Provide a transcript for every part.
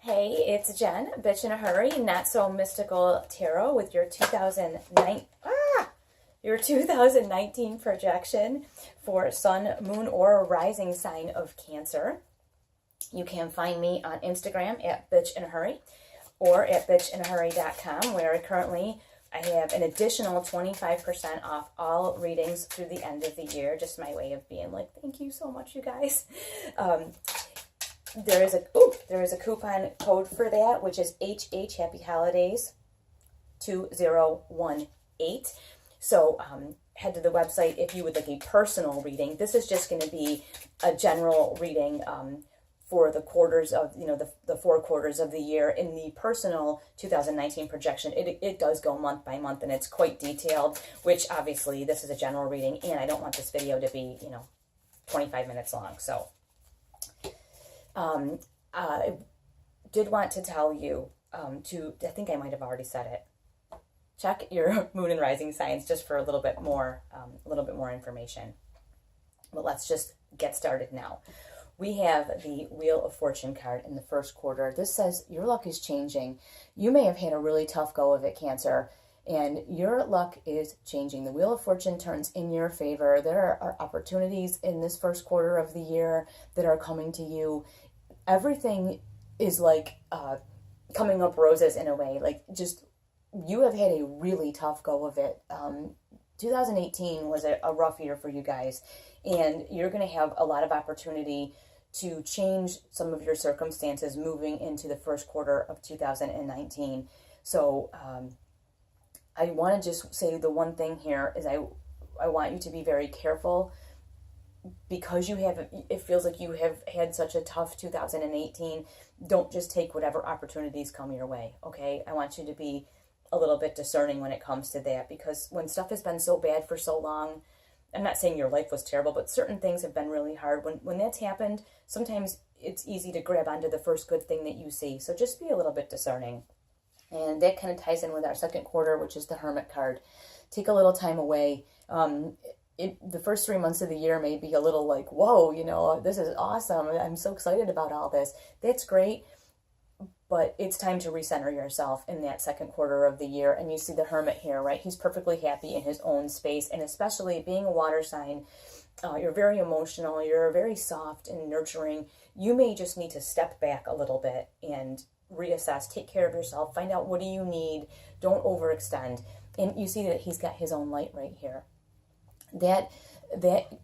Hey, it's Jen, Bitch in a Hurry, Not So Mystical Tarot with your 2019 projection for Sun, Moon, or Rising sign of Cancer. You can find me on Instagram at Bitch in a Hurry or at bitchinahurry.com, where currently I have an additional 25% off all readings through the end of the year. Just my way of being like, thank you so much, you guys. There is a coupon code for that, which is HH Happy Holidays 2018. So head to the website if you would like a personal reading. This is just going to be a general reading for the quarters of, the 4 quarters of the year. In the personal 2019 projection, it does go month by month, and it's quite detailed, which obviously this is a general reading, and I don't want this video to be, 25 minutes long. So I did want to tell you I think I might have already said it. Check your moon and rising signs just for a little bit more information. But let's just get started now. We have the Wheel of Fortune card in the first quarter. This says your luck is changing. You may have had a really tough go of it, Cancer, and your luck is changing. The Wheel of Fortune turns in your favor. There are opportunities in this first quarter of the year that are coming to you. Everything is like coming up roses in a way. Like, just, you have had a really tough go of it. 2018 was a rough year for you guys, and you're going to have a lot of opportunity to change some of your circumstances moving into the first quarter of 2019. So I want to just say the one thing here is I want you to be very careful, because it feels like you have had such a tough 2018. Don't just take whatever opportunities come your way, okay? I want you to be a little bit discerning when it comes to that, because when stuff has been so bad for so long, I'm not saying your life was terrible, but certain things have been really hard. When that's happened, sometimes it's easy to grab onto the first good thing that you see. So just be a little bit discerning. And that kind of ties in with our second quarter, which is the Hermit card. Take a little time away. The first 3 months of the year may be a little like, whoa, this is awesome. I'm so excited about all this. That's great. But it's time to recenter yourself in that second quarter of the year. And you see the Hermit here, right? He's perfectly happy in his own space. And especially being a water sign, you're very emotional. You're very soft and nurturing. You may just need to step back a little bit and reassess, take care of yourself, find out what do you need. Don't overextend. And you see that he's got his own light right here. That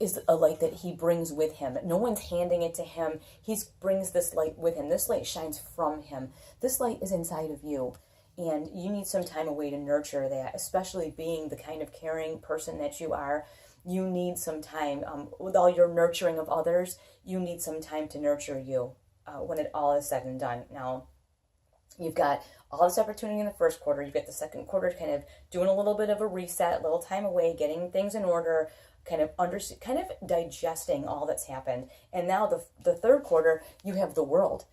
is a light that he brings with him. No one's handing it to him. He brings this light with him. This light shines from him. This light is inside of you, and you need some time away to nurture that, especially being the kind of caring person that you are. You need some time. With all your nurturing of others, you need some time to nurture you when it all is said and done. Now, you've got all this opportunity in the first quarter. You've got the second quarter kind of doing a little bit of a reset, a little time away, getting things in order, kind of digesting all that's happened. And now the third quarter, you have the world.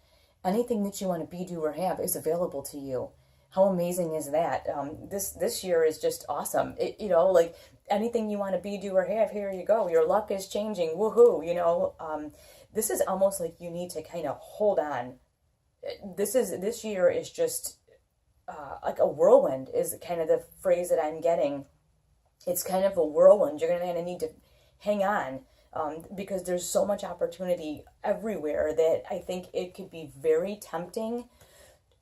Anything that you want to be, do, or have is available to you. How amazing is that? This year is just awesome. Like anything you want to be, do, or have, here you go. Your luck is changing. Woohoo! This is almost like you need to kind of hold on. This year is just like a whirlwind is kind of the phrase that I'm getting. It's kind of a whirlwind. You're going to need to hang on because there's so much opportunity everywhere that I think it could be very tempting.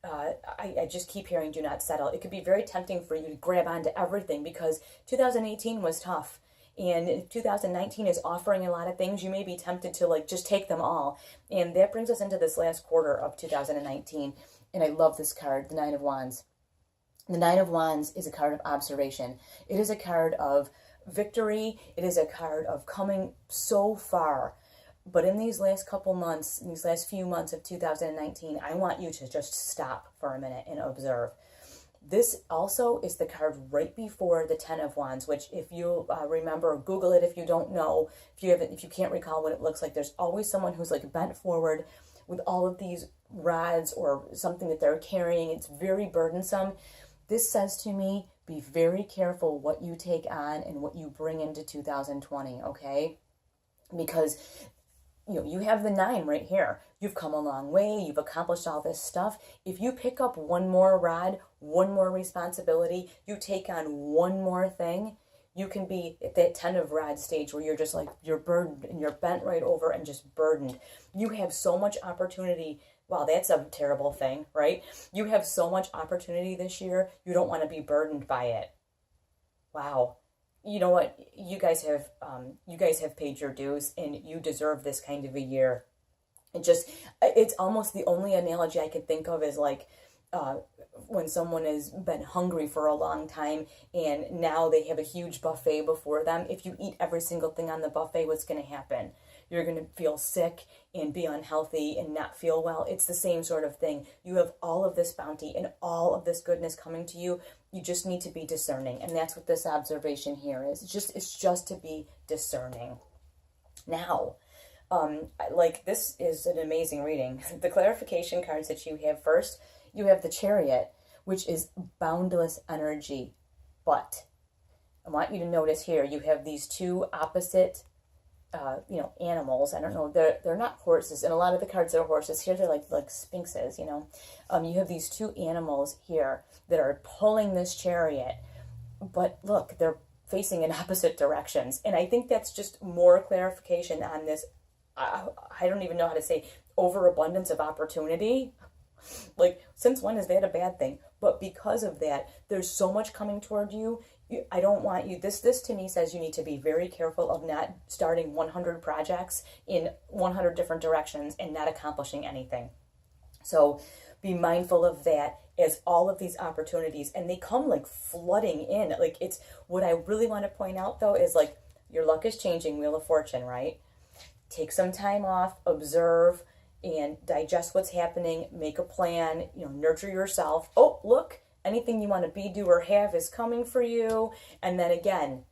I just keep hearing do not settle. It could be very tempting for you to grab onto everything because 2018 was tough. And 2019 is offering a lot of things. You may be tempted to just take them all. And that brings us into this last quarter of 2019. And I love this card, the Nine of Wands. The Nine of Wands is a card of observation. It is a card of victory. It is a card of coming so far. But in these last couple months, in these last few months of 2019, I want you to just stop for a minute and observe. This also is the card right before the Ten of Wands, which if you remember, Google it if you don't know, if you can't recall what it looks like. There's always someone who's bent forward with all of these rods or something that they're carrying. It's very burdensome. This says to me, be very careful what you take on and what you bring into 2020, okay? Because you have the 9 right here. You've come a long way. You've accomplished all this stuff. If you pick up one more rod, one more responsibility, you take on one more thing, you can be at that 10 of rod stage where you're just like, you're burdened and you're bent right over and just burdened. You have so much opportunity. Wow, that's a terrible thing, right? You have so much opportunity this year. You don't want to be burdened by it. Wow. You know what? You guys have paid your dues, and you deserve this kind of a year. It's almost the only analogy I can think of is like when someone has been hungry for a long time and now they have a huge buffet before them. If you eat every single thing on the buffet, what's going to happen? You're going to feel sick and be unhealthy and not feel well. It's the same sort of thing. You have all of this bounty and all of this goodness coming to you. You just need to be discerning. And that's what this observation here is. It's just to be discerning. Now, this is an amazing reading. The clarification cards that you have first, you have the Chariot, which is boundless energy. But I want you to notice here, you have these two opposite animals. I don't know, they're not horses. And a lot of the cards are horses. Here they're like sphinxes, You have these two animals here that are pulling this chariot. But look, they're facing in opposite directions. And I think that's just more clarification on this, I don't even know how to say, overabundance of opportunity. Like, since when is that a bad thing? But because of that, there's so much coming toward you. I don't want you, this to me says you need to be very careful of not starting 100 projects in 100 different directions and not accomplishing anything. So be mindful of that as all of these opportunities, and they come like flooding in. Like, it's what I really want to point out though is like, your luck is changing, Wheel of Fortune, right? Take some time off, observe, and digest what's happening, make a plan, nurture yourself. Oh, look, anything you want to be, do, or have is coming for you. And then again,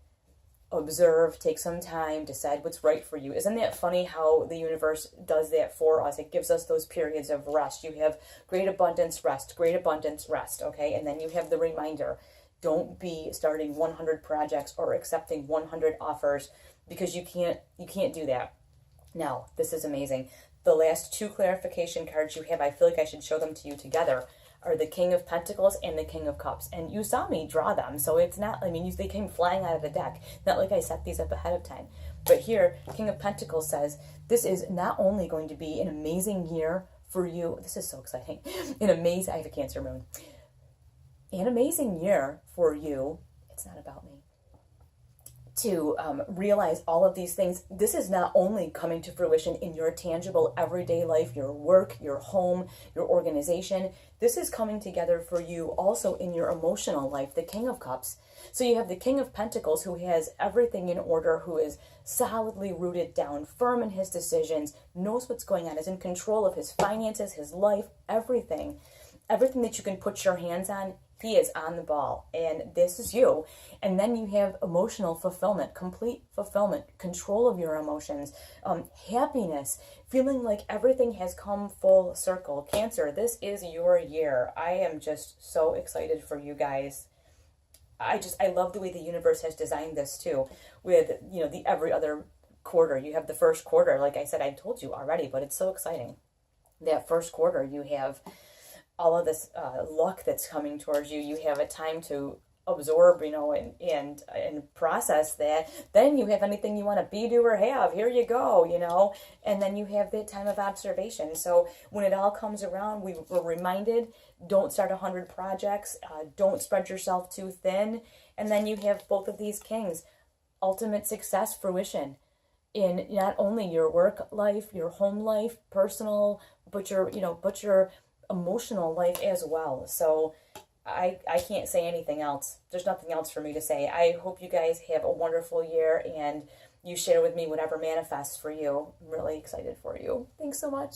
observe, take some time, decide what's right for you. Isn't that funny how the universe does that for us? It gives us those periods of rest. You have great abundance, rest, okay? And then you have the reminder, don't be starting 100 projects or accepting 100 offers, because you can't do that. Now, this is amazing. The last two clarification cards you have, I feel like I should show them to you together, are the King of Pentacles and the King of Cups. And you saw me draw them, so it's not, they came flying out of the deck. Not like I set these up ahead of time. But here, King of Pentacles says, this is not only going to be an amazing year for you, this is so exciting, I have a Cancer moon. An amazing year for you, it's not about me, to realize all of these things. This is not only coming to fruition in your tangible everyday life, your work, your home, your organization. This is coming together for you also in your emotional life, the King of Cups. So you have the King of Pentacles, who has everything in order, who is solidly rooted down, firm in his decisions, knows what's going on, is in control of his finances, his life, everything. Everything that you can put your hands on, he is on the ball, and this is you. And then you have emotional fulfillment, complete fulfillment, control of your emotions, happiness, feeling like everything has come full circle. Cancer, this is your year. I am just so excited for you guys. I love the way the universe has designed this too, with, the every other quarter. You have the first quarter, like I said, I told you already, but it's so exciting. That first quarter, you have all of this luck that's coming towards you. You have a time to absorb, and process that. Then you have anything you want to be, do, or have. Here you go, And then you have that time of observation. So when it all comes around, we were reminded, don't start 100 projects. Don't spread yourself too thin. And then you have both of these kings. Ultimate success, fruition in not only your work life, your home life, personal, but your emotional life as well. So I can't say anything else. There's nothing else for me to say. I hope you guys have a wonderful year, and you share with me whatever manifests for you. I'm really excited for you. Thanks so much.